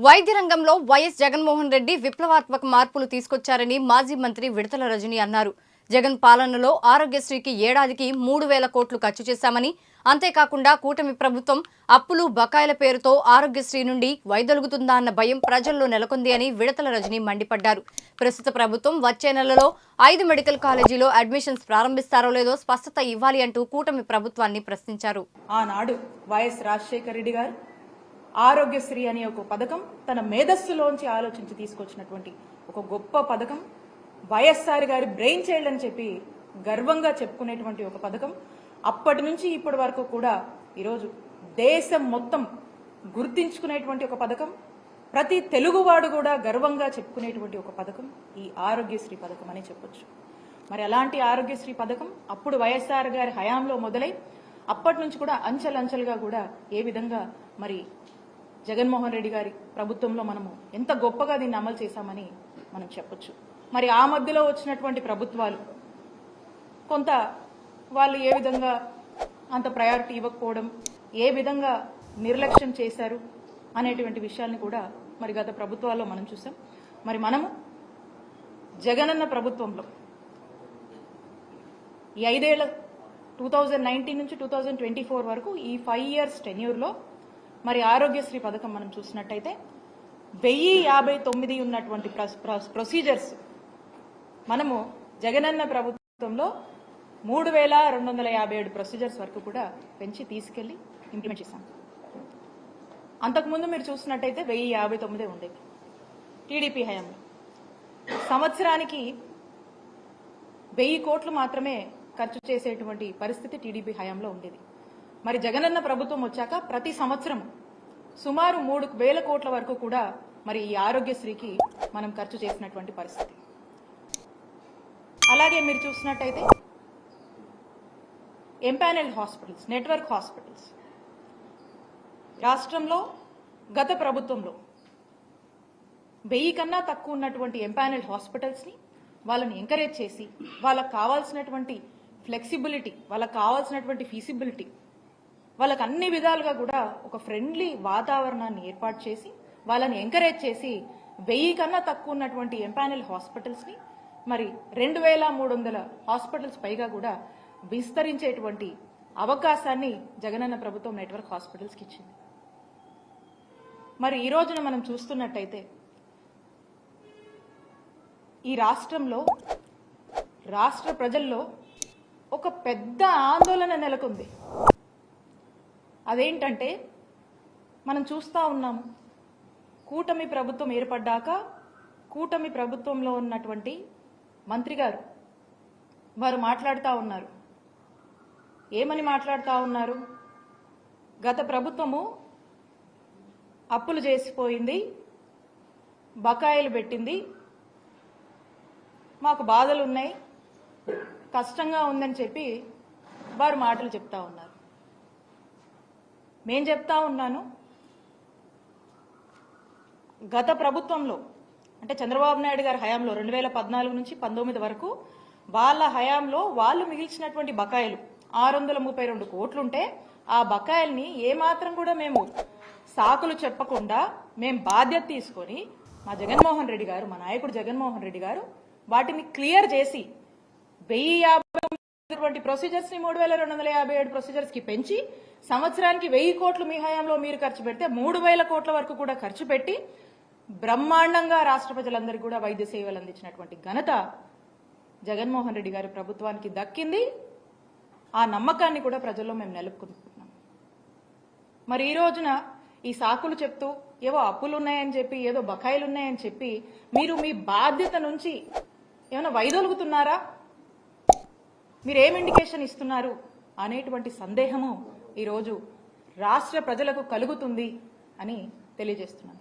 వైద్య రంగంలో వైఎస్ జగన్మోహన్ రెడ్డి విప్లవాత్మక మార్పులు తీసుకొచ్చారని మాజీ మంత్రి విడతల రజని అన్నారు. జగన్ పాలనలో ఆరోగ్యశ్రీకి ఏడాదికి 3,000 కోట్లు ఖర్చు చేశామని, అంతేకాకుండా కూటమి ప్రభుత్వం అప్పులు బకాయిల పేరుతో ఆరోగ్యశ్రీ నుండి వైదొలుగుతుందా అన్న భయం ప్రజల్లో నెలకొంది అని విడతల రజని మండిపడ్డారు. ప్రస్తుత ప్రభుత్వం వచ్చే నెలలో 5 మెడికల్ కాలేజీలో అడ్మిషన్స్ ప్రారంభిస్తారో లేదో స్పష్టత ఇవ్వాలి అంటూ కూటమి ప్రభుత్వాన్ని ప్రశ్నించారు. ఆనాడు వైఎస్ రాజశేఖర రెడ్డి గారు ఆరోగ్యశ్రీ అనే ఒక పథకం తన మేధస్సులోంచి ఆలోచించి తీసుకొచ్చినటువంటి ఒక గొప్ప పథకం. వైఎస్ఆర్ గారి బ్రెయిన్ చైల్డ్ అని చెప్పి గర్వంగా చెప్పుకునేటువంటి ఒక పథకం. అప్పటి నుంచి ఇప్పటి వరకు కూడా ఈరోజు దేశం మొత్తం గుర్తించుకునేటువంటి ఒక పథకం. ప్రతి తెలుగువాడు కూడా గర్వంగా చెప్పుకునేటువంటి ఒక పథకం ఈ ఆరోగ్యశ్రీ పథకం అని చెప్పొచ్చు. మరి అలాంటి ఆరోగ్యశ్రీ పథకం అప్పుడు వైఎస్ఆర్ గారి హయాంలో మొదలై అప్పటి నుంచి కూడా అంచెలంచెలుగా కూడా ఏ విధంగా మరి జగన్మోహన్ రెడ్డి గారి ప్రభుత్వంలో మనము ఎంత గొప్పగా దీన్ని అమలు చేశామని మనం చెప్పొచ్చు. మరి ఆ మధ్యలో వచ్చినటువంటి ప్రభుత్వాలు కొంత వాళ్ళు ఏ విధంగా అంత ప్రయారిటీ ఇవ్వకపోవడం, ఏ విధంగా నిర్లక్ష్యం చేశారు అనేటువంటి విషయాన్ని కూడా మరి గత ప్రభుత్వాల్లో మనం చూసాం. మరి మనము జగనన్న ప్రభుత్వంలో ఈ 5 ఏళ్ల 2019 నుంచి 2024 వరకు ఈ 5 ఇయర్స్ టెన్యూర్లో మరి ఆరోగ్యశ్రీ పథకం మనం చూసినట్టయితే 1059 ఉన్నటువంటి ప్రొసీజర్స్ మనము జగనన్న ప్రభుత్వంలో 3,257 ప్రొసీజర్స్ వరకు కూడా పెంచి తీసుకెళ్లి ఇంప్లిమెంట్ చేశాం. అంతకుముందు మీరు చూసినట్టయితే 1059 ఉండేవి టీడీపీ హయాంలో. సంవత్సరానికి 1000 కోట్లు మాత్రమే ఖర్చు చేసేటువంటి పరిస్థితి టీడీపీ హయాంలో ఉండేది. మరి జగనన్న ప్రభుత్వం వచ్చాక ప్రతి సంవత్సరం సుమారు 3,000 కోట్ల వరకు కూడా మరి ఈ ఆరోగ్యశ్రీకి మనం ఖర్చు చేసినటువంటి పరిస్థితి. అలాగే మీరు చూసినట్టయితే ఎంపానెల్డ్ హాస్పిటల్స్, నెట్వర్క్ హాస్పిటల్స్ రాష్ట్రంలో గత ప్రభుత్వంలో 1000 కన్నా తక్కువ ఉన్నటువంటి ఎంపానెల్డ్ హాస్పిటల్స్ ని వాళ్ళని ఎంకరేజ్ చేసి వాళ్ళకు కావాల్సినటువంటి ఫ్లెక్సిబిలిటీ, వాళ్ళకు కావాల్సినటువంటి ఫీజిబిలిటీ, వాళ్ళకు అన్ని విధాలుగా కూడా ఒక ఫ్రెండ్లీ వాతావరణాన్ని ఏర్పాటు చేసి వాళ్ళని ఎంకరేజ్ చేసి 1000 కన్నా తక్కువ ఉన్నటువంటి ఎంపానెల్ హాస్పిటల్స్ ని మరి 2,300 హాస్పిటల్స్ పైగా కూడా విస్తరించేటువంటి అవకాశాన్ని జగనన్న ప్రభుత్వం నెట్వర్క్ హాస్పిటల్స్కి ఇచ్చింది. మరి ఈ రోజున మనం చూస్తున్నట్టయితే ఈ రాష్ట్రంలో రాష్ట్ర ప్రజల్లో ఒక పెద్ద ఆందోళన నెలకొంది. అదేంటంటే మనం చూస్తూ ఉన్నాము, కూటమి ప్రభుత్వం ఏర్పడ్డాక కూటమి ప్రభుత్వంలో ఉన్నటువంటి మంత్రి గారు వారు మాట్లాడుతూ ఉన్నారు. ఏమని మాట్లాడుతూ ఉన్నారు? గత ప్రభుత్వము అప్పులు చేసిపోయింది, బకాయిలు పెట్టింది, మాకు బాధలు ఉన్నాయి, కష్టంగా ఉందని చెప్పి వారు మాటలు చెప్తా ఉన్నారు. నేను చెప్తా ఉన్నాను, గత ప్రభుత్వంలో అంటే చంద్రబాబు నాయుడు గారి హయాంలో 2014 నుంచి 19 వరకు వాళ్ళ హయాంలో వాళ్ళు మిగిల్చినటువంటి బకాయిలు 632 కోట్లుంటే ఆ బకాయిల్ని ఏమాత్రం కూడా మేము సాకులు చెప్పకుండా మేము బాధ్యత తీసుకొని మా జగన్మోహన్ రెడ్డి గారు, మా నాయకుడు జగన్మోహన్ రెడ్డి గారు వాటిని క్లియర్ చేసి 1050 ప్రొసీజర్స్ ని 3,257 ప్రొసీజర్స్ కి పెంచి సంవత్సరానికి 1000 కోట్లు మీ హయాంలో మీరు ఖర్చు పెడితే 3,000 కోట్ల వరకు కూడా ఖర్చు పెట్టి బ్రహ్మాండంగా రాష్ట్ర ప్రజలందరికీ కూడా వైద్య సేవలు అందించినటువంటి ఘనత జగన్మోహన్ రెడ్డి గారి ప్రభుత్వానికి దక్కింది. ఆ నమ్మకాన్ని కూడా ప్రజల్లో మేము నెలకొల్పుతున్నాం. మరి ఈ రోజున ఈ సాకులు చెప్తూ ఏవో అప్పులు ఉన్నాయని చెప్పి, ఏదో బకాయిలు ఉన్నాయని చెప్పి మీరు మీ బాధ్యత నుంచి ఏమైనా వైదొలుగుతున్నారా? మీరు ఏం ఇండికేషన్ ఇస్తున్నారు అనేటువంటి సందేహము ఈరోజు రాష్ట్ర ప్రజలకు కలుగుతుంది అని తెలియజేస్తున్నాను.